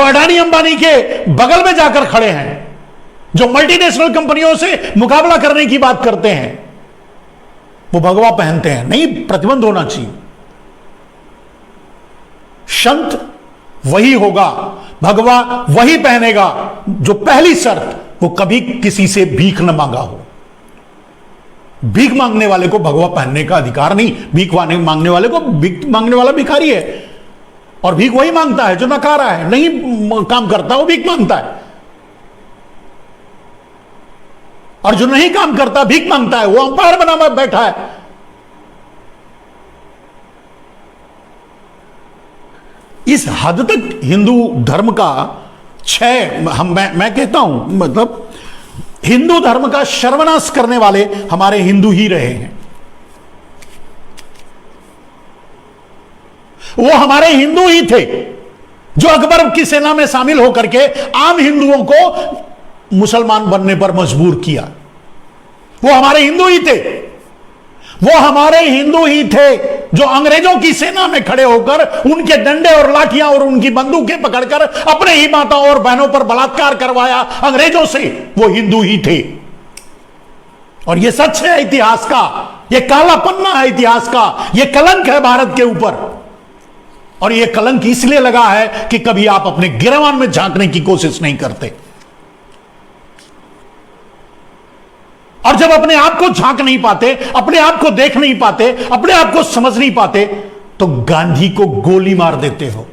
जो अडानी अंबानी के बगल में जाकर खड़े हैं, जो मल्टीनेशनल कंपनियों से मुकाबला करने की बात करते हैं, वो भगवा पहनते हैं। नहीं, प्रतिबंध होना चाहिए। संत वही होगा, भगवा वही पहनेगा जो पहली शर्त वो कभी किसी से भीख न मांगा हो। भीख मांगने वाले को भगवा पहनने का अधिकार नहीं। भीख मांगने वाले को, भीख मांगने वाला भिखारी है, और भीख वही मांगता है जो नकारा है, नहीं काम करता वो भीख मांगता है। और जो नहीं काम करता भीख मांगता है, वो अंपायर बना बैठा है। इस हद तक हिंदू धर्म का मैं कहता हूं, मतलब हिंदू धर्म का सर्वनाश करने वाले हमारे हिंदू ही रहे हैं। वो हमारे हिंदू ही थे जो अकबर की सेना में शामिल होकर के आम हिंदुओं को मुसलमान बनने पर मजबूर किया। वो हमारे हिंदू ही थे। वो हमारे हिंदू ही थे जो अंग्रेजों की सेना में खड़े होकर उनके डंडे और लाठियां और उनकी बंदूकें पकड़कर अपने ही माताओं और बहनों पर बलात्कार करवाया अंग्रेजों से। वो हिंदू ही थे। और ये सच है इतिहास का, ये काला पन्ना है इतिहास का, ये कलंक है भारत के ऊपर। और ये कलंक इसलिए लगा है कि कभी आप अपने गिरवान में झांकने की कोशिश नहीं करते। और जब अपने आप को झांक नहीं पाते, अपने आप को देख नहीं पाते, अपने आप को समझ नहीं पाते, तो गांधी को गोली मार देते हो।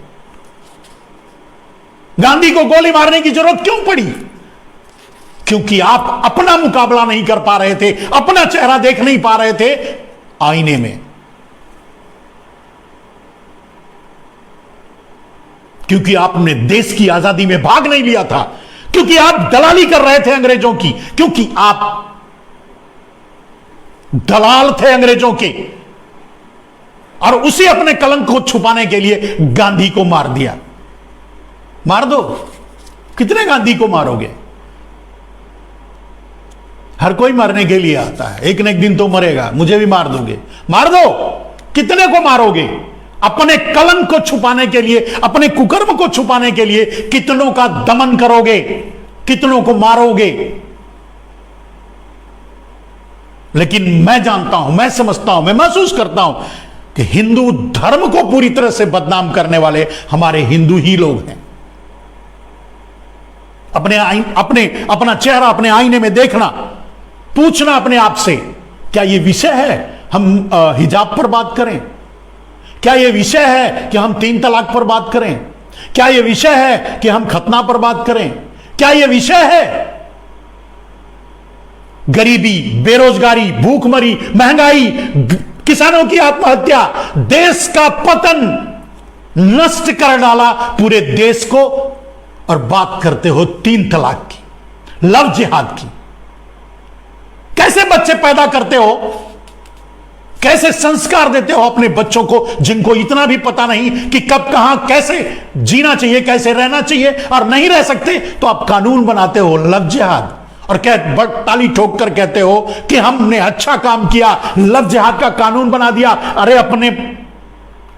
गांधी को गोली मारने की जरूरत क्यों पड़ी? क्योंकि आप अपना मुकाबला नहीं कर पा रहे थे, अपना चेहरा देख नहीं पा रहे थे आईने में। क्योंकि आपने देश की आजादी में भाग नहीं लिया था, क्योंकि आप दलाली कर रहे थे अंग्रेजों की, क्योंकि आप दलाल थे अंग्रेजों के। और उसी अपने कलंक को छुपाने के लिए गांधी को मार दिया। मार दो, कितने गांधी को मारोगे? हर कोई मरने के लिए आता है, एक न एक दिन तो मरेगा। मुझे भी मार दोगे, मार दो। कितने को मारोगे? अपने कलंक को छुपाने के लिए, अपने कुकर्म को छुपाने के लिए कितनों का दमन करोगे, कितनों को मारोगे? लेकिन मैं जानता हूं, मैं समझता हूं, मैं महसूस करता हूं कि हिंदू धर्म को पूरी तरह से बदनाम करने वाले हमारे हिंदू ही लोग हैं। अपना चेहरा अपने आईने में देखना, पूछना अपने आप से, क्या यह विषय है हम हिजाब पर बात करें? क्या यह विषय है कि हम 3 तलाक पर बात करें? क्या यह विषय है कि हम खतना पर बात करें? क्या यह विषय है गरीबी, बेरोजगारी, भूखमरी, महंगाई, किसानों की आत्महत्या, देश का पतन, नष्ट कर डाला पूरे देश को, और बात करते हो 3 तलाक की, लव जिहाद की? कैसे बच्चे पैदा करते हो, कैसे संस्कार देते हो अपने बच्चों को, जिनको इतना भी पता नहीं कि कब कहां कैसे जीना चाहिए, कैसे रहना चाहिए, और नहीं रह सकते तो आप कानून बनाते हो लव जिहाद, और ताली ठोक कर कहते हो कि हमने अच्छा काम किया, लव जिहाद का कानून बना दिया। अरे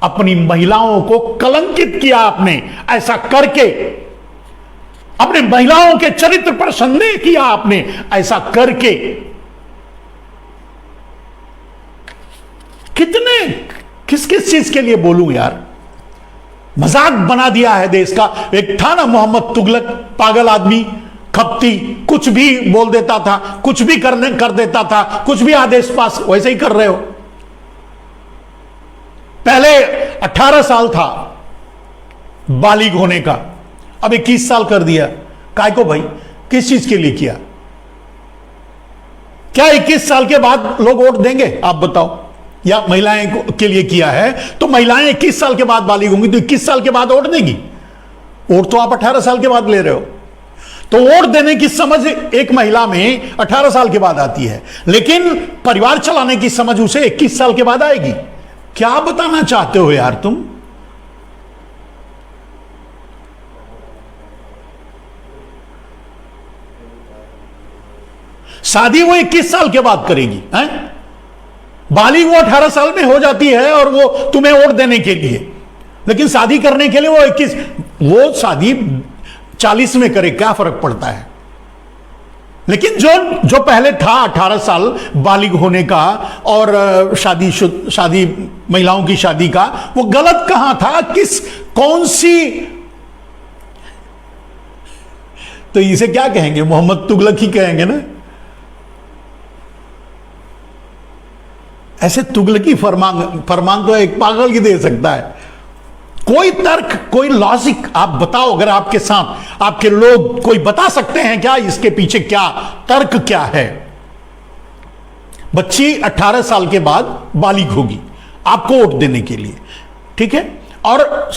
अपनी महिलाओं को कलंकित किया आपने, ऐसा करके अपने महिलाओं के चरित्र पर संदेह किया आपने, ऐसा करके। कितने किस किस चीज के लिए बोलूं यार? मजाक बना दिया है देश का। एक था ना मोहम्मद तुगलक, पागल आदमी, खपती, कुछ भी बोल देता था, कुछ भी कर देता था, कुछ भी आदेश पास, वैसे ही कर रहे हो। पहले 18 साल था बालिग होने का, अब 21 साल कर दिया। काय को भाई? किस चीज के लिए किया? क्या 21 साल के बाद लोग वोट देंगे? आप बताओ। या महिलाएं के लिए किया है तो महिलाएं 21 साल के बाद बालिग होंगी तो 21 साल के बाद वोट देंगी? वोट तो आप 18 साल के बाद ले रहे हो। तो वोट देने की समझ एक महिला में 18 साल के बाद आती है, लेकिन परिवार चलाने की समझ उसे 21 साल के बाद आएगी। क्या बताना चाहते हो यार तुम? शादी वो 21 साल के बाद करेगी, हैं? बालिग वो 18 साल में हो जाती है और वो तुम्हें वोट देने के लिए, लेकिन शादी करने के लिए वो 21। वो शादी 40 में करे, क्या फर्क पड़ता है। लेकिन जो पहले था 18 साल बालिग होने का और शादी महिलाओं की शादी का, वो गलत कहां था, कौन सी, तो इसे क्या कहेंगे, मोहम्मद तुगलक ही कहेंगे ना। ऐसे तुगलकी फरमान तो एक पागल ही दे सकता है। कोई तर्क, कोई लॉजिक आप बताओ, अगर आपके साथ आपके लोग कोई बता सकते हैं क्या, इसके पीछे क्या तर्क क्या है। बच्ची 18 साल के बाद बालिग होगी आपको वोट देने के लिए, ठीक है, और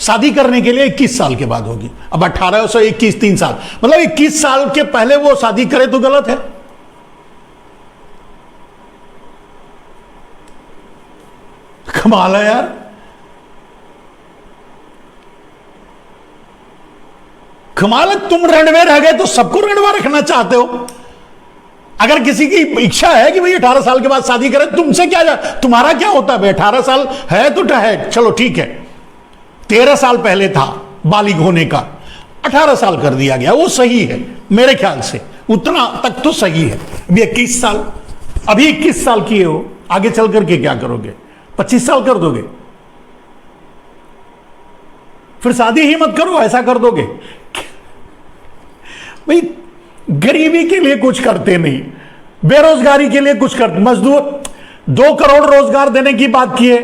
शादी करने के लिए 21 साल के बाद होगी। अब 18 से 21 3 साल, मतलब 21 साल के पहले वो शादी करे तो गलत है। कमाल है यार। कमाल है, तुम रणवे रह गए तो सबको रणवा रखना चाहते हो। अगर किसी की इच्छा है कि भाई 18 साल के बाद शादी करे, तुमसे क्या तुम्हारा क्या होता है भाई, 18 साल है तो है, चलो ठीक है। 13 साल पहले था बालिग होने का, 18 साल कर दिया गया, वो सही है मेरे ख्याल से, उतना तक तो सही है। अभी 21 साल, अभी 21 साल किए हो, आगे चल करके क्या करोगे, 25 साल कर दोगे, फिर शादी ही मत करो, ऐसा कर दोगे भाई। गरीबी के लिए कुछ करते नहीं, बेरोजगारी के लिए कुछ करते, मजदूर 2 करोड़ रोजगार देने की बात की है,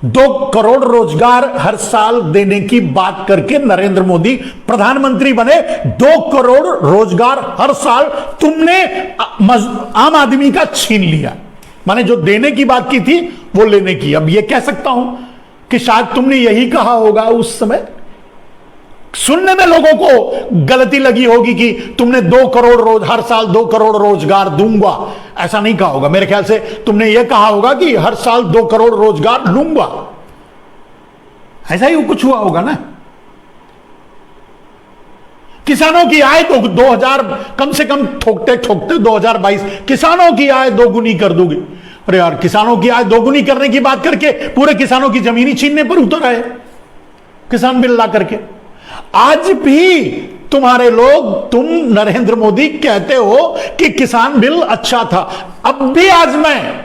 2 करोड़ रोजगार हर साल देने की बात करके नरेंद्र मोदी प्रधानमंत्री बने। 2 करोड़ रोजगार हर साल तुमने आम आदमी का छीन लिया, माने जो देने की बात की थी वो लेने की। अब ये कह सकता हूं कि शायद तुमने यही कहा होगा उस समय, सुनने में लोगों को गलती लगी होगी कि तुमने 2 करोड़ हर साल 2 करोड़ रोजगार दूंगा, ऐसा नहीं कहा होगा। मेरे ख्याल से तुमने यह कहा होगा कि हर साल 2 करोड़ रोजगार लूंगा, ऐसा ही कुछ हुआ होगा ना। किसानों की आय तो 2000 कम से कम ठोकते ठोकते 2022 किसानों की आय 2 गुनी कर दोगे। अरे यार, किसानों की आय 2 गुनी करने की बात करके पूरे किसानों की जमीनी छीनने पर उतर आए किसान बिल ला करके। आज भी तुम्हारे लोग, तुम नरेंद्र मोदी कहते हो कि किसान बिल अच्छा था, अब भी आज मैं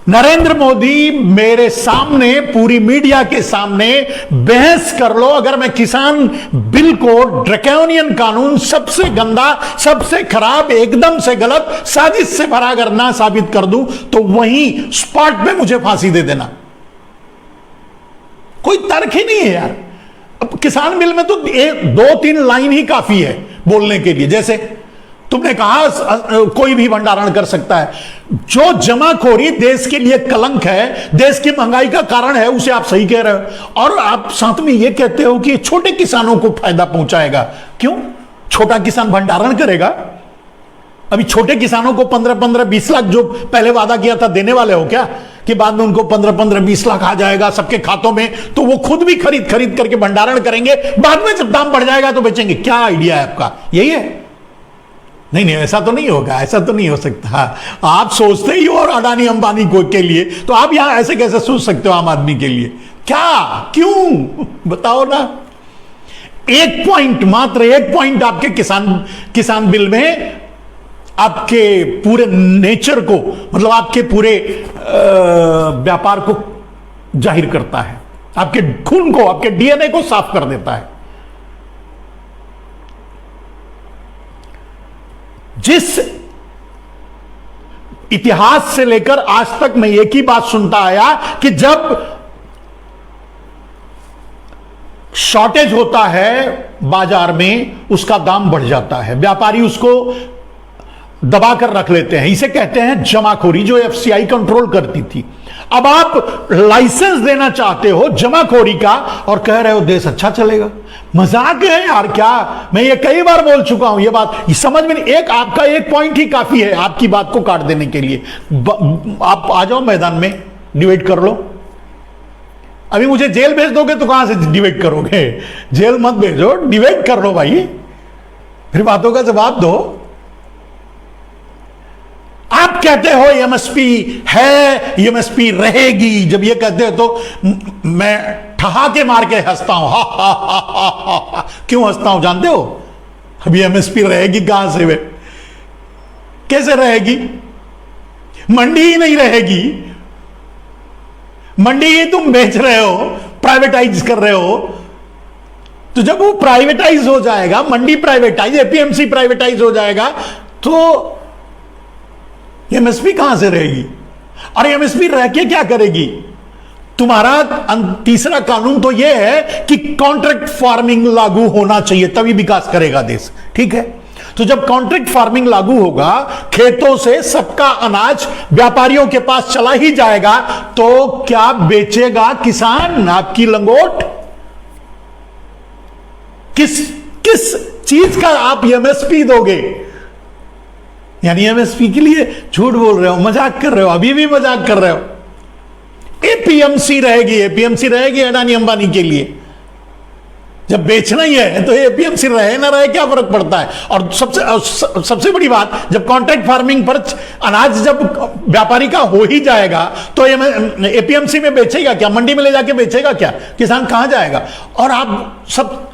नरेंद्र मोदी मेरे सामने, पूरी मीडिया के सामने बहस कर लो, अगर मैं किसान बिल को, ड्रैकोनियन कानून, सबसे गंदा, सबसे खराब, एकदम से गलत, साजिश से भरा अगर ना साबित कर दूं तो वहीं स्पॉट पे मुझे फांसी दे देना। कोई तर्क ही नहीं है यार। अब किसान बिल में तो 2-3 लाइन ही काफी है बोलने के लिए। जैसे तुमने कहा कोई भी भंडारण कर सकता है, जो जमाखोरी देश के लिए कलंक है, देश की महंगाई का कारण है, उसे आप सही कह रहे हो। और आप साथ में यह कहते हो कि छोटे किसानों को फायदा पहुंचाएगा। क्यों? छोटा किसान भंडारण करेगा? अभी छोटे किसानों को 15-15-20 लाख जो पहले वादा किया था देने वाले हो क्या, कि बाद में उनको 15-15-20 लाख आ जाएगा सबके खातों में, तो वो खुद भी खरीद करके भंडारण करेंगे, बाद में जब दाम बढ़ जाएगा तो बेचेंगे? क्या आइडिया है आपका? यही है? नहीं, ऐसा तो नहीं होगा, ऐसा तो नहीं हो सकता। आप सोचते ही हो और अडानी अंबानी को के लिए, तो आप यहां ऐसे कैसे सोच सकते हो आम आदमी के लिए? क्या, क्यों, बताओ ना। एक पॉइंट, मात्र एक पॉइंट आपके किसान बिल में आपके पूरे नेचर को, मतलब आपके पूरे व्यापार को जाहिर करता है, आपके खून को, आपके डीएनए को साफ कर देता है। जिस इतिहास से लेकर आज तक मैं एक ही बात सुनता आया कि जब शॉर्टेज होता है बाजार में, उसका दाम बढ़ जाता है, व्यापारी उसको दबाकर रख लेते हैं। इसे कहते हैं जमाखोरी, जो एफसीआई कंट्रोल करती थी। अब आप लाइसेंस देना चाहते हो जमाखोरी का और कह रहे हो देश अच्छा चलेगा। मजाक है यार क्या? मैं ये कई बार बोल चुका हूं, ये बात समझ में नहीं। एक आपका एक पॉइंट ही काफी है आपकी बात को काट देने के लिए। आप आ जाओ मैदान में, डिबेट कर लो। अभी मुझे जेल भेज दोगे तो कहां से डिबेट करोगे? जेल मत भेजो, डिबेट कर लो भाई, फिर बातों का जवाब दो। आप आप कहते हो एमएसपी है, एमएसपी रहेगी, जब ये कहते हो तो मैं ठहाके मार के हंसता हूं, हा हा हा हा हा हा। क्यों हंसता हूं जानते हो? अभी एमएसपी रहेगी कहां से वे, कैसे रहेगी? मंडी ही नहीं रहेगी, मंडी ही तुम बेच रहे हो, प्राइवेटाइज कर रहे हो। तो जब वो प्राइवेटाइज हो जाएगा, मंडी प्राइवेटाइज, एपीएमसी प्राइवेटाइज हो जाएगा, तो एमएसपी कहां से रहेगी? और एमएसपी रह के क्या करेगी? तुम्हारा तीसरा कानून तो यह है कि कॉन्ट्रैक्ट फार्मिंग लागू होना चाहिए, तभी विकास करेगा देश। ठीक है, तो जब कॉन्ट्रैक्ट फार्मिंग लागू होगा, खेतों से सबका अनाज व्यापारियों के पास चला ही जाएगा, तो क्या बेचेगा किसान आपकी लंगोट? किस किस चीज का आप एमएसपी दोगे? यानी एमएसपी के लिए झूठ बोल रहे हो, मजाक कर रहे हो, अभी भी मजाक कर रहे हो। एपीएमसी रहेगी, एपीएमसी रहेगी अडानी अंबानी के लिए। जब बेचना ही है तो एपीएमसी रहे ना रहे क्या फर्क पड़ता है? और सबसे बड़ी बात, जब कॉन्ट्रैक्ट फार्मिंग पर अनाज जब व्यापारी का हो ही जाएगा, तो एपीएमसी में बेचेगा क्या? मंडी में ले जाके बेचेगा क्या? किसान कहां जाएगा? और आप सब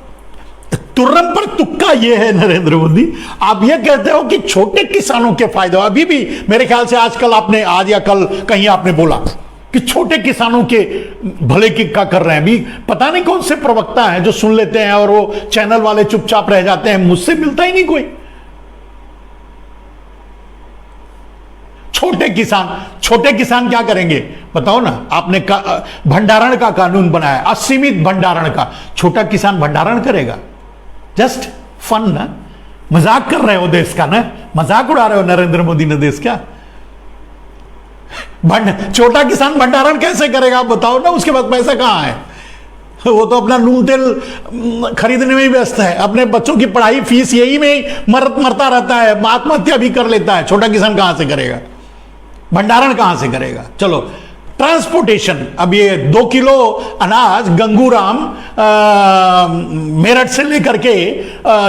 तुर्रम पर तुक्का ये है नरेंद्र मोदी, आप ये कहते हो कि छोटे किसानों के फायदे। अभी भी मेरे ख्याल से आजकल आपने, आज या कल कहीं आपने बोला कि छोटे किसानों के भले की क्या कर रहे हैं। अभी पता नहीं कौन से प्रवक्ता हैं जो सुन लेते हैं और वो चैनल वाले चुपचाप रह जाते हैं। मुझसे मिलता ही नहीं कोई। छोटे किसान क्या करेंगे बताओ ना? आपने भंडारण का कानून बनाया, असीमित भंडारण का। छोटा किसान भंडारण करेगा? जस्ट फन ना, मजाक कर रहे हो देश का ना, मजाक उड़ा रहे हो नरेंद्र मोदी ने देश का। छोटा किसान भंडारण कैसे करेगा आप बताओ ना? उसके पास पैसा कहां है? वो तो अपना नून तेल खरीदने में ही व्यस्त है, अपने बच्चों की पढ़ाई फीस यही में मरता रहता है, आत्महत्या भी कर लेता है। छोटा किसान कहां से करेगा? भंडारण कहां से करेगा? चलो ट्रांसपोर्टेशन, अब ये 2 किलो अनाज गंगूराम मेरठ से लेकर के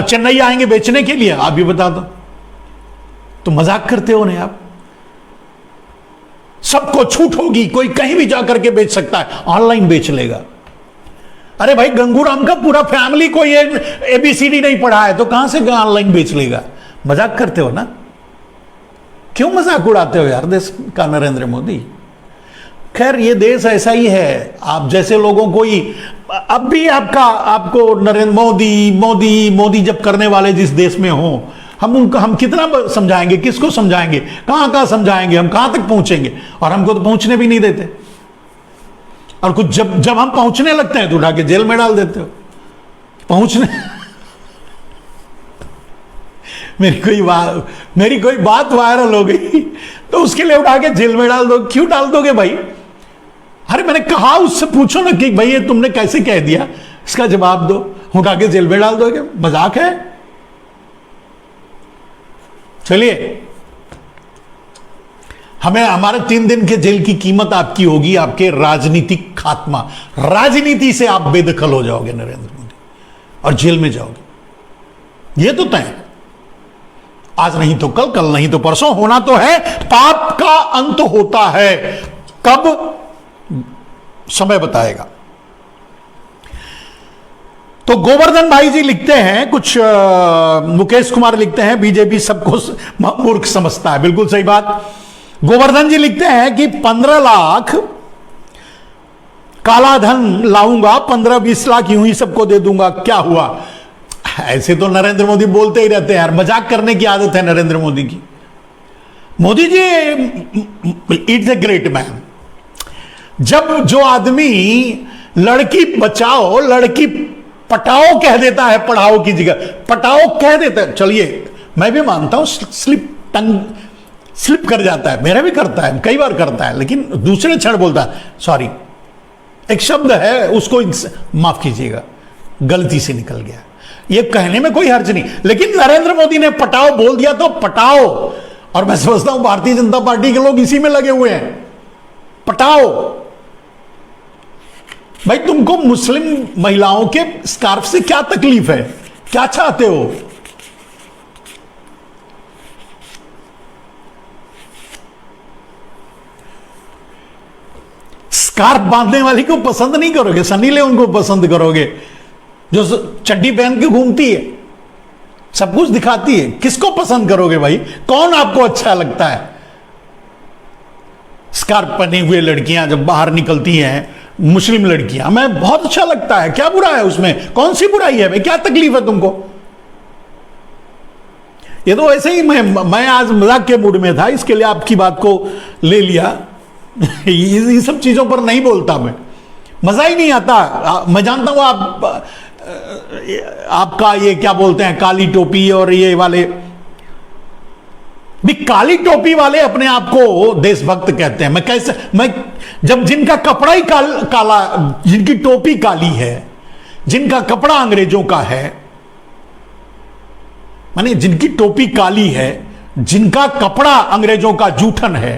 चेन्नई आएंगे बेचने के लिए, आप भी बता दो। तो मजाक करते हो ना आप? सबको छूट होगी, कोई कहीं भी जाकर के बेच सकता है, ऑनलाइन बेच लेगा। अरे भाई, गंगूराम का पूरा फैमिली कोई एबीसीडी नहीं पढ़ा है, तो कहां से ऑनलाइन बेच लेगा? मजाक करते हो ना? क्यों मजाक उड़ाते हो यार देश का नरेंद्र मोदी? खैर, ये देश ऐसा ही है। आप जैसे लोगों को ही अब भी आपको नरेंद्र मोदी जब करने वाले जिस देश में हो, हम कितना समझाएंगे? किसको समझाएंगे? कहां समझाएंगे? हम कहां तक पहुंचेंगे? और हमको तो पहुंचने भी नहीं देते। और कुछ जब हम पहुंचने लगते हैं तो उठा के जेल में डाल देते हो। पहुंचने मेरी कोई बात वायरल हो गई तो उसके लिए उठा के जेल में डाल दो। क्यों डाल दोगे भाई? अरे मैंने कहा उससे पूछो ना कि भाई ये तुमने कैसे कह दिया, इसका जवाब दो। उठा के जेल में डाल दोगे? मजाक है? चलिए, हमारे 3 दिन के जेल की कीमत आपकी होगी आपके राजनीतिक खात्मा। राजनीति से आप बेदखल हो जाओगे नरेंद्र मोदी, और जेल में जाओगे। यह तो तय है। आज नहीं तो कल, कल नहीं तो परसों होना तो है। पाप का अंत होता है, कब समय बताएगा। तो गोवर्धन भाई जी लिखते हैं कुछ, मुकेश कुमार लिखते हैं बीजेपी सबको मूर्ख समझता है। बिल्कुल सही बात। गोवर्धन जी लिखते हैं कि 15 लाख काला धन लाऊंगा, 15-20 लाख यूं ही सबको दे दूंगा, क्या हुआ? ऐसे तो नरेंद्र मोदी बोलते ही रहते हैं यार, मजाक करने की आदत है नरेंद्र मोदी की। Modi ji it's a great man. जब जो आदमी लड़की बचाओ लड़की पटाओ कह देता है, पढ़ाओ की जगह पटाओ कह देता है, चलिए मैं भी मानता हूं स्लिप कर जाता है, मेरा भी करता है, कई बार करता है, लेकिन दूसरे क्षण बोलता है सॉरी, एक शब्द है उसको माफ कीजिएगा, गलती से निकल गया। ये कहने में कोई हर्ज नहीं, लेकिन नरेंद्र मोदी ने पटाओ बोल दिया तो पटाओ। और मैं समझता हूं भारतीय जनता पार्टी के लोग इसी में लगे हुए हैं, पटाओ। भाई तुमको मुस्लिम महिलाओं के स्कार्फ से क्या तकलीफ है? क्या चाहते हो? स्कार्फ बांधने वाली को पसंद नहीं करोगे, सनी लियोन को पसंद करोगे, जो चड्डी पहन के घूमती है, सब कुछ दिखाती है। किसको पसंद करोगे भाई? कौन आपको अच्छा लगता है? स्कार्फ पहने हुए लड़कियां जब बाहर निकलती हैं, मुस्लिम लड़कियां, मैं बहुत अच्छा लगता है। क्या बुरा है उसमें? कौन सी बुराई है भाई? क्या तकलीफ है तुमको? ये तो ऐसे ही मैं आज मजाक के मूड में था, इसके लिए आपकी बात को ले लिया। ये सब चीजों पर नहीं बोलता मैं, मजा ही नहीं आता। मैं जानता हूं आपका ये क्या बोलते हैं, काली टोपी और ये वाले भी, काली टोपी वाले अपने आप को देशभक्त कहते हैं। मैं कैसे, मैं जब जिनका कपड़ा ही काला, जिनकी टोपी काली है, जिनका कपड़ा अंग्रेजों का है, माने जिनकी टोपी काली है, जिनका कपड़ा अंग्रेजों का जूठन है,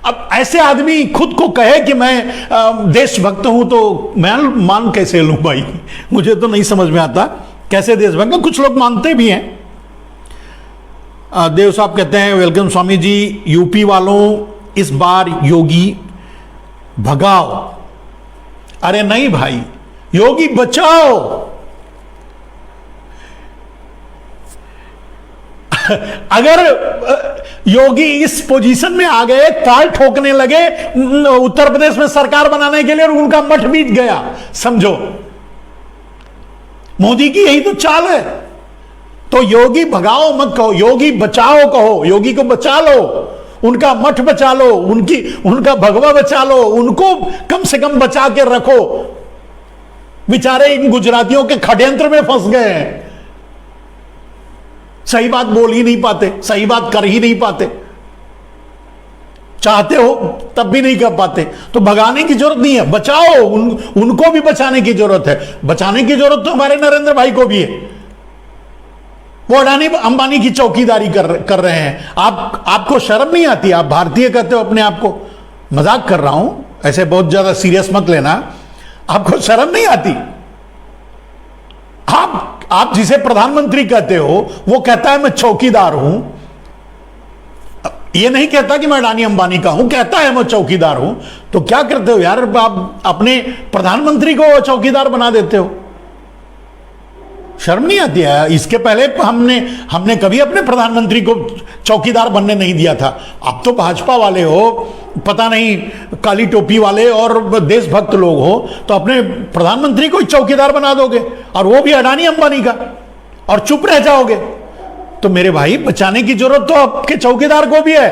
अब ऐसे आदमी खुद को कहे कि मैं देशभक्त हूं, तो मैं मान कैसे लूं भाई? मुझे तो नहीं समझ में आता कैसे देशभक्त। कुछ लोग मानते भी हैं। देव साहब कहते हैं वेलकम स्वामी जी, यूपी वालों इस बार योगी भगाओ। अरे नहीं भाई, योगी बचाओ। अगर योगी इस पोजीशन में आ गए, ताल ठोकने लगे उत्तर प्रदेश में सरकार बनाने के लिए, और उनका मठ बीत गया, समझो मोदी की यही तो चाल है। तो योगी भगाओ मत कहो, योगी बचाओ कहो। योगी को बचा लो, उनका मठ बचा लो, उनका भगवा बचा लो, उनको कम से कम बचा के रखो। बेचारे इन गुजरातियों के षड्यंत्र में फंस गए हैं, सही बात बोल ही नहीं पाते, सही बात कर ही नहीं पाते, चाहते हो तब भी नहीं कर पाते। तो भगाने की जरूरत नहीं है, बचाओ। उनको भी बचाने की जरूरत है। बचाने की जरूरत तो हमारे नरेंद्र भाई को भी है। वो अडानी अंबानी की चौकीदारी कर रहे हैं। आपको शर्म नहीं आती? आप भारतीय कहते हो अपने आप को। मजाक कर रहा हूं, ऐसे बहुत ज्यादा सीरियस मत लेना। आपको शर्म नहीं आती? आप जिसे प्रधानमंत्री कहते हो, वो कहता है मैं चौकीदार हूं। ये नहीं कहता कि मैं अडानी अंबानी का हूं, कहता है मैं चौकीदार हूं। तो क्या करते हो यार, आप अपने प्रधानमंत्री को चौकीदार बना देते हो। शर्म नहीं आती है? इसके पहले हमने कभी अपने प्रधानमंत्री को चौकीदार बनने नहीं दिया था। आप तो भाजपा वाले हो, पता नहीं काली टोपी वाले और देशभक्त लोग हो, तो अपने प्रधानमंत्री को चौकीदार बना दोगे, और वो भी अडानी अंबानी का, और चुप रह जाओगे। तो मेरे भाई, बचाने की जरूरत तो आपके चौकीदार को भी है।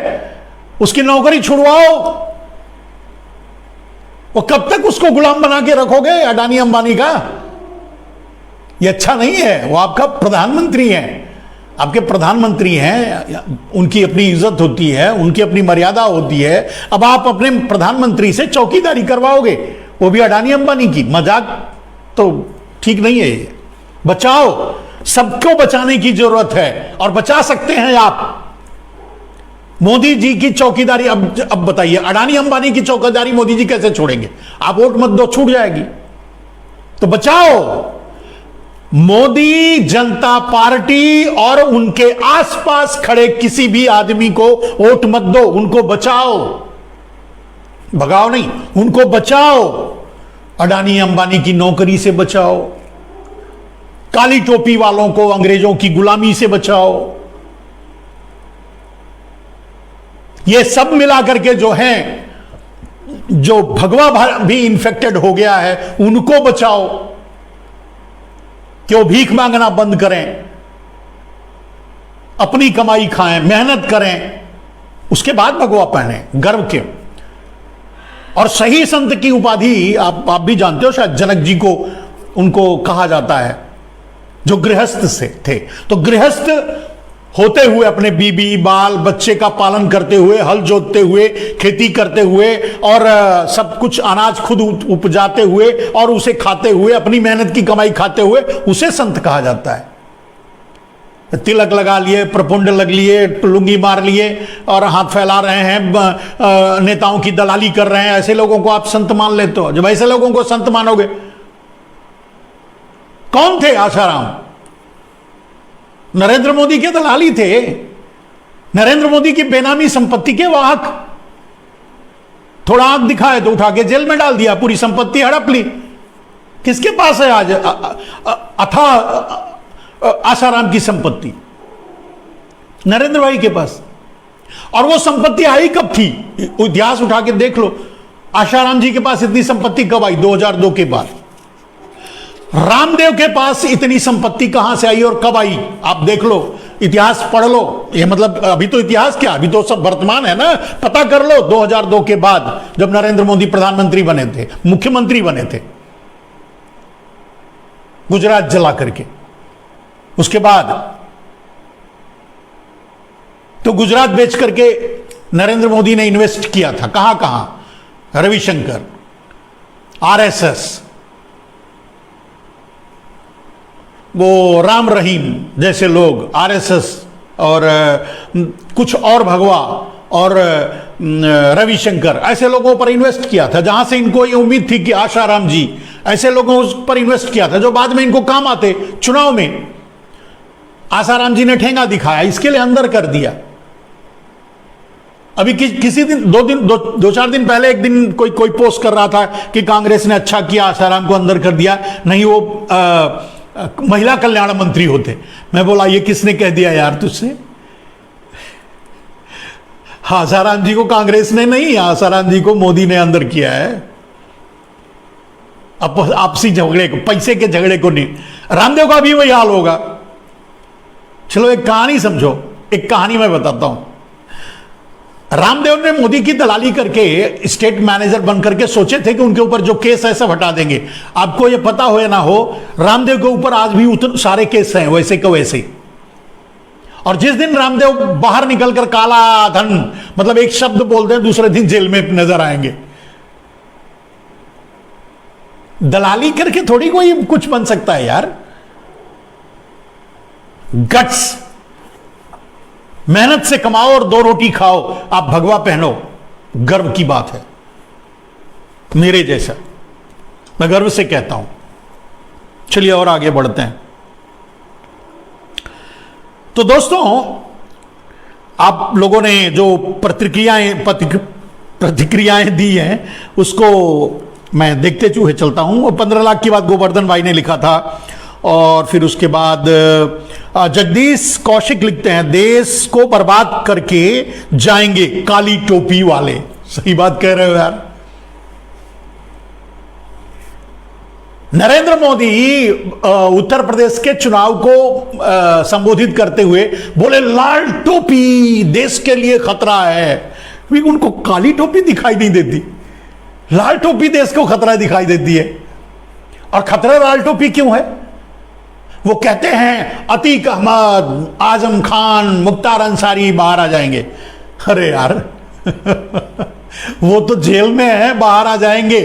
उसकी नौकरी छुड़वाओ। वो कब तक उसको गुलाम बना के रखोगे अडानी अंबानी का? ये अच्छा नहीं है। वो आपका प्रधानमंत्री है, आपके प्रधानमंत्री हैं, उनकी अपनी इज्जत होती है, उनकी अपनी मर्यादा होती है। अब आप अपने प्रधानमंत्री से चौकीदारी करवाओगे, वो भी अडानी अंबानी की। मजाक तो ठीक नहीं है ये। बचाओ, सबको बचाने की जरूरत है, और बचा सकते हैं आप। मोदी जी की चौकीदारी, अब बताइए, अडानी अंबानी की चौकीदारी मोदी जी कैसे छोड़ेंगे? आप वोट मत दो, छूट जाएगी। तो बचाओ। मोदी जनता पार्टी और उनके आसपास खड़े किसी भी आदमी को वोट मत दो, उनको बचाओ। भगाओ नहीं, उनको बचाओ। अडानी अंबानी की नौकरी से बचाओ, काली टोपी वालों को अंग्रेजों की गुलामी से बचाओ। ये सब मिलाकर के जो हैं, जो भगवा भी इंफेक्टेड हो गया है, उनको बचाओ। कि वो भीख मांगना बंद करें, अपनी कमाई खाएं, मेहनत करें, उसके बाद भगवा पहने गर्व के। और सही संत की उपाधि आप भी जानते हो, शायद जनक जी को उनको कहा जाता है, जो गृहस्थ से थे। तो गृहस्थ होते हुए, अपने बीबी बाल बच्चे का पालन करते हुए, हल जोतते हुए, खेती करते हुए, और सब कुछ अनाज खुद उपजाते हुए और उसे खाते हुए, अपनी मेहनत की कमाई खाते हुए, उसे संत कहा जाता है। तिलक लगा लिए, प्रपुंड लग लिए, लुंगी मार लिए और हाथ फैला रहे हैं, नेताओं की दलाली कर रहे हैं, ऐसे लोगों को आप संत मान लेते हो? जब ऐसे लोगों को संत मानोगे, कौन थे आसाराम? नरेंद्र मोदी के दलाली थे, नरेंद्र मोदी की बेनामी संपत्ति के वाहक। थोड़ा आंख दिखाए तो उठा के जेल में डाल दिया, पूरी संपत्ति हड़प ली। किसके पास है आज अथा आसाराम की संपत्ति? नरेंद्र भाई के पास। और वो संपत्ति आई कब थी? इतिहास उठा के देख लो, आसाराम जी के पास इतनी संपत्ति कब आई? 2002 के बाद। रामदेव के पास इतनी संपत्ति कहां से आई और कब आई? आप देख लो, इतिहास पढ़ लो। ये मतलब अभी तो इतिहास क्या, अभी तो सब वर्तमान है ना, पता कर लो। 2002 के बाद जब नरेंद्र मोदी प्रधानमंत्री बने थे, मुख्यमंत्री बने थे, गुजरात जला करके, उसके बाद तो गुजरात बेच करके नरेंद्र मोदी ने इन्वेस्ट किया था कहां कहां? रविशंकर, आरएसएस, वो राम रहीम जैसे लोग, आरएसएस और कुछ और भगवा और रविशंकर, ऐसे लोगों पर इन्वेस्ट किया था, जहां से इनको ये उम्मीद थी कि आसाराम जी, ऐसे लोगों पर इन्वेस्ट किया था जो बाद में इनको काम आते चुनाव में। आसाराम जी ने ठेंगा दिखाया, इसके लिए अंदर कर दिया। अभी किसी दिन दो चार दिन पहले एक दिन कोई पोस्ट कर रहा था कि कांग्रेस ने अच्छा किया, आसाराम को अंदर कर दिया, नहीं वो महिला कल्याण मंत्री होते। मैं बोला ये किसने कह दिया यार तुझसे? आसाराम जी को कांग्रेस ने नहीं, आसाराम जी को मोदी ने अंदर किया है। आपसी झगड़े को, पैसे के झगड़े को नहीं। रामदेव का भी वही हाल होगा। चलो एक कहानी समझो, एक कहानी मैं बताता हूं। रामदेव ने मोदी की दलाली करके स्टेट मैनेजर बन करके सोचे थे कि उनके ऊपर जो केस है सब हटा देंगे। आपको यह पता हो या ना हो, रामदेव के ऊपर आज भी उतने सारे केस हैं वैसे के वैसे। और जिस दिन रामदेव बाहर निकलकर काला धन मतलब एक शब्द बोलते हैं, दूसरे दिन जेल में नजर आएंगे। दलाली करके थोड़ी कोई कुछ बन सकता है यार। गट्स, मेहनत से कमाओ और 2 रोटी खाओ, आप भगवा पहनो, गर्व की बात है। मेरे जैसा, मैं गर्व से कहता हूं। चलिए और आगे बढ़ते हैं। तो दोस्तों, आप लोगों ने जो प्रतिक्रियाएं दी हैं उसको मैं देखते चूहे चलता हूं। 15 लाख की बात गोवर्धन भाई ने लिखा था। और फिर उसके बाद जगदीश कौशिक लिखते हैं, देश को बर्बाद करके जाएंगे काली टोपी वाले। सही बात कह रहे हो यार। नरेंद्र मोदी उत्तर प्रदेश के चुनाव को संबोधित करते हुए बोले लाल टोपी देश के लिए खतरा है। उनको काली टोपी दिखाई नहीं देती, लाल टोपी देश को खतरा दिखाई देती है। और खतरा लाल टोपी क्यों है? वो कहते हैं अतीक अहमद, आजम खान, मुख्तार अंसारी बाहर आ जाएंगे। अरे यार वो तो जेल में है, बाहर आ जाएंगे।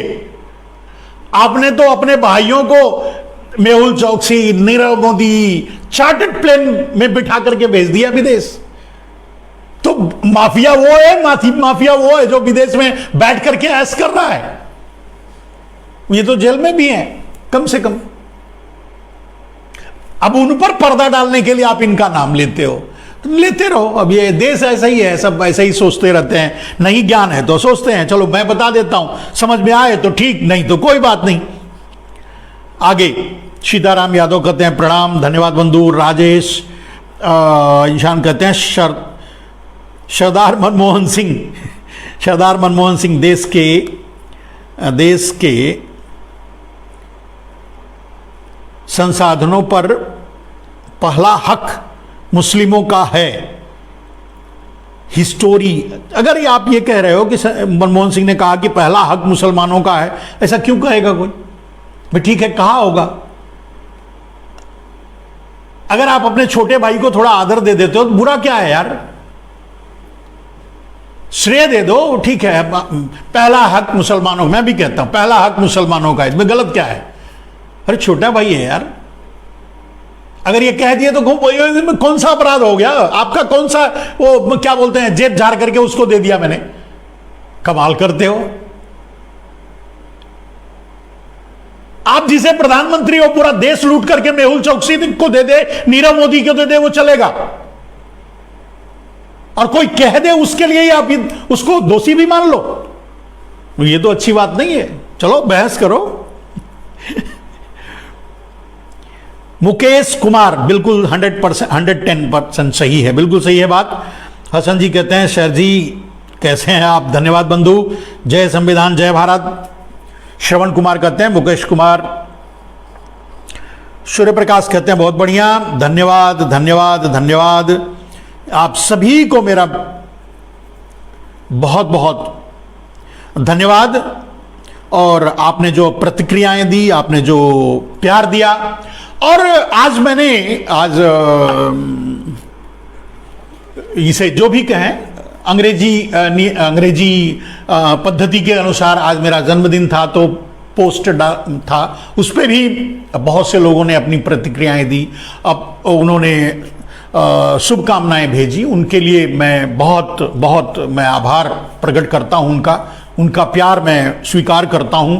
आपने तो अपने भाइयों को मेहुल चौकसी, नीरव मोदी चार्टर्ड प्लेन में बिठा करके भेज दिया विदेश। तो माफिया वो है, माफिया वो है जो विदेश में बैठ करके ऐश कर रहा है। ये तो जेल में भी है कम से कम। अब उन पर पर्दा डालने के लिए आप इनका नाम लेते हो, तो लेते रहो। अब ये देश ऐसा ही है, सब ऐसा ही सोचते रहते हैं। नहीं ज्ञान है तो सोचते हैं चलो मैं बता देता हूं, समझ में आए तो ठीक, नहीं तो कोई बात नहीं। आगे सीताराम यादव कहते हैं प्रणाम, धन्यवाद बंधु। राजेश ईशान कहते हैं सरदार मनमोहन सिंह देश के संसाधनों पर पहला हक मुस्लिमों का है। हिस्टोरी, अगर आप ये कह रहे हो कि मनमोहन सिंह ने कहा कि पहला हक मुसलमानों का है, ऐसा क्यों कहेगा कोई? भाई ठीक है, कहा होगा। अगर आप अपने छोटे भाई को थोड़ा आदर दे देते हो तो बुरा क्या है यार? श्रेय दे दो, ठीक है। पहला हक मुसलमानों, मैं भी कहता हूं पहला हक मुसलमानों का, इसमें गलत क्या है? अरे छोटा भाई है यार। अगर ये कह दिए तो कौन सा अपराध हो गया? आपका कौन सा वो क्या बोलते हैं, जेब झाड़ करके उसको दे दिया मैंने? कमाल करते हो आप। जिसे प्रधानमंत्री हो, पूरा देश लूट करके मेहुल चौकसी को दे दे, नीरव मोदी को दे दे, वो चलेगा। और कोई कह दे उसके लिए ही आप उसको दोषी भी मान लो। ये तो अच्छी बात नहीं है, चलो बहस करो। मुकेश कुमार बिल्कुल 100% 110% सही है, बिल्कुल सही है बात। हसन जी कहते हैं शहर जी कैसे हैं आप, धन्यवाद बंधु, जय संविधान जय भारत। श्रवण कुमार कहते हैं, मुकेश कुमार, सूर्य प्रकाश कहते हैं बहुत बढ़िया, धन्यवाद धन्यवाद धन्यवाद। आप सभी को मेरा बहुत बहुत धन्यवाद। और आपने जो प्रतिक्रियाएं दी, आपने जो प्यार दिया, और आज मैंने इसे जो भी कहें अंग्रेजी पद्धति के अनुसार आज मेरा जन्मदिन था, तो पोस्ट था, उस पर भी बहुत से लोगों ने अपनी प्रतिक्रियाएं दी, अब उन्होंने शुभकामनाएं भेजी, उनके लिए मैं बहुत बहुत मैं आभार प्रकट करता हूं, उनका प्यार मैं स्वीकार करता हूं,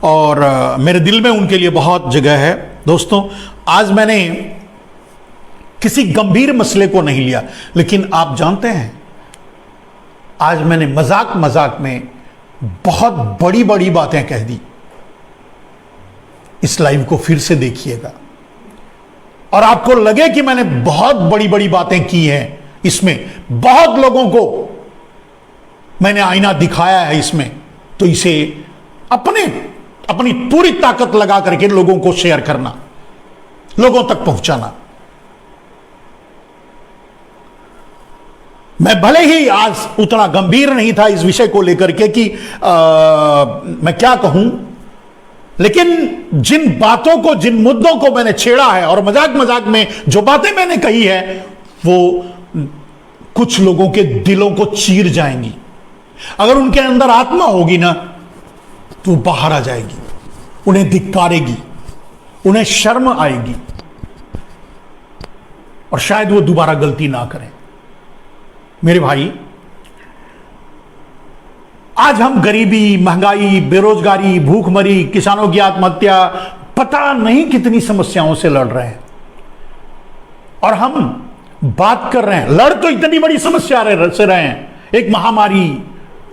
और मेरे दिल में उनके लिए बहुत जगह है। दोस्तों, आज मैंने किसी गंभीर मसले को नहीं लिया, लेकिन आप जानते हैं आज मैंने मजाक मजाक में बहुत बड़ी बड़ी बातें कह दी। इस लाइव को फिर से देखिएगा और आपको लगे कि मैंने बहुत बड़ी बड़ी बातें की हैं, इसमें बहुत लोगों को मैंने आईना दिखाया है इसमें, तो इसे अपनी पूरी ताकत लगा करके लोगों को शेयर करना, लोगों तक पहुंचाना। मैं भले ही आज उतना गंभीर नहीं था इस विषय को लेकर के कि मैं क्या कहूं, लेकिन जिन बातों को, जिन मुद्दों को मैंने छेड़ा है और मजाक मजाक में जो बातें मैंने कही है, वो कुछ लोगों के दिलों को चीर जाएंगी। अगर उनके अंदर आत्मा होगी ना, तो बाहर आ जाएगी, उन्हें धिक्कारेगी, उन्हें शर्म आएगी, और शायद वो दोबारा गलती ना करें। मेरे भाई, आज हम गरीबी, महंगाई, बेरोजगारी, भूखमरी, किसानों की आत्महत्या, पता नहीं कितनी समस्याओं से लड़ रहे हैं, और हम बात कर रहे हैं, लड़ तो इतनी बड़ी समस्या से रहे हैं, एक महामारी,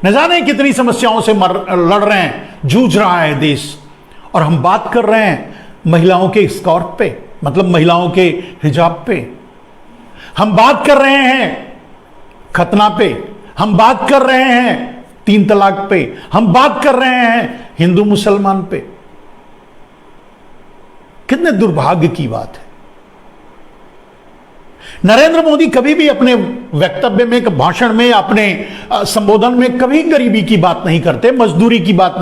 न जाने कितनी समस्याओं से लड़ रहे हैं, जूझ रहा है देश, और हम बात कर रहे हैं महिलाओं के स्कॉर्ट पे, मतलब महिलाओं के हिजाब पे, हम बात कर रहे हैं खतना पे, हम बात कर रहे हैं 3 तलाक पे, हम बात कर रहे हैं हिंदू मुसलमान पे। कितने दुर्भाग्य की बात है। नरेंद्र मोदी कभी भी अपने वक्तव्य में, भाषण में, अपने संबोधन में कभी गरीबी की बात नहीं करते, मजदूरों की बात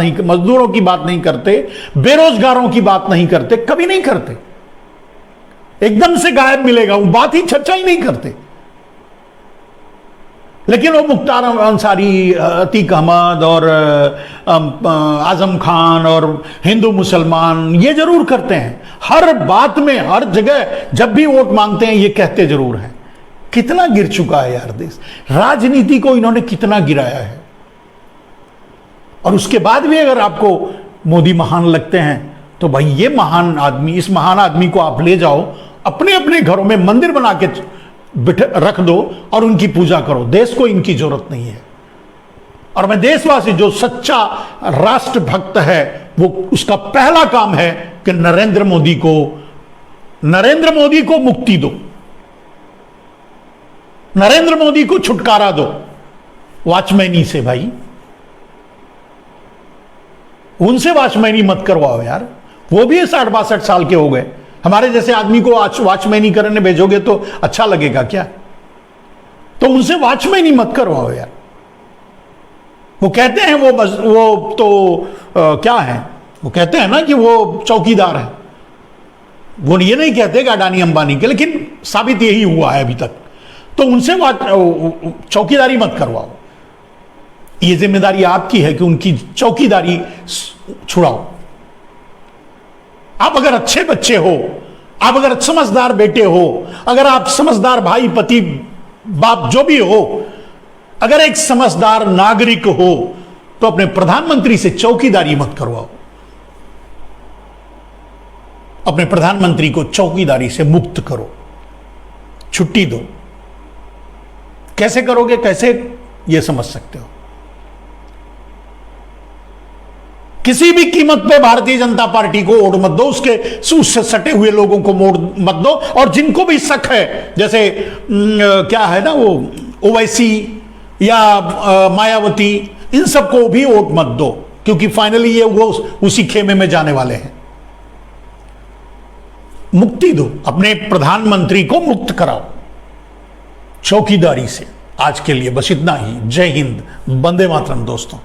नहीं करते, बेरोजगारों की बात नहीं करते, कभी नहीं करते। एकदम से गायब मिलेगा, वो बात ही चर्चा ही नहीं करते। लेकिन वो मुख्तार अंसारी, अतीक अहमद और आजम खान और हिंदू मुसलमान ये जरूर करते हैं, हर बात में, हर जगह जब भी वोट मांगते हैं ये कहते जरूर हैं। कितना गिर चुका है यार देश, राजनीति को इन्होंने कितना गिराया है। और उसके बाद भी अगर आपको मोदी महान लगते हैं, तो भाई ये महान आदमी, इस महान आदमी को आप ले जाओ, अपने अपने घरों में मंदिर बना के रख दो और उनकी पूजा करो। देश को इनकी जरूरत नहीं है। और मैं देशवासी, जो सच्चा राष्ट्रभक्त है, वो उसका पहला काम है कि नरेंद्र मोदी को मुक्ति दो, नरेंद्र मोदी को छुटकारा दो वॉचमैनी से। भाई उनसे वॉचमैनी मत करवाओ यार, वो भी 60-62 साल के हो गए। हमारे जैसे आदमी को वॉचमैनी करने भेजोगे तो अच्छा लगेगा क्या? तो उनसे वॉचमैनी मत करवाओ यार। वो कहते हैं वो तो क्या है, वो कहते हैं ना कि वो चौकीदार है। वो ये नहीं कहते कि अडानी अंबानी के, लेकिन साबित यही हुआ है अभी तक। तो उनसे चौकीदारी मत करवाओ। ये जिम्मेदारी आपकी है कि उनकी चौकीदारी छुड़ाओ। आप अगर अच्छे बच्चे हो, आप अगर समझदार बेटे हो, अगर आप समझदार भाई, पति, बाप जो भी हो, अगर एक समझदार नागरिक हो, तो अपने प्रधानमंत्री से चौकीदारी मत करवाओ। अपने प्रधानमंत्री को चौकीदारी से मुक्त करो, छुट्टी दो। कैसे करोगे, कैसे, ये समझ सकते हो। किसी भी कीमत पे भारतीय जनता पार्टी को वोट मत दो, उससे सटे हुए लोगों को वोट मत दो। और जिनको भी शक है, जैसे क्या है ना वो ओवैसी या मायावती, इन सबको भी वोट मत दो, क्योंकि फाइनली ये वो उसी खेमे में जाने वाले हैं। मुक्ति दो, अपने प्रधानमंत्री को मुक्त कराओ चौकीदारी से। आज के लिए बस इतना ही। जय हिंद, वंदे मातरम दोस्तों।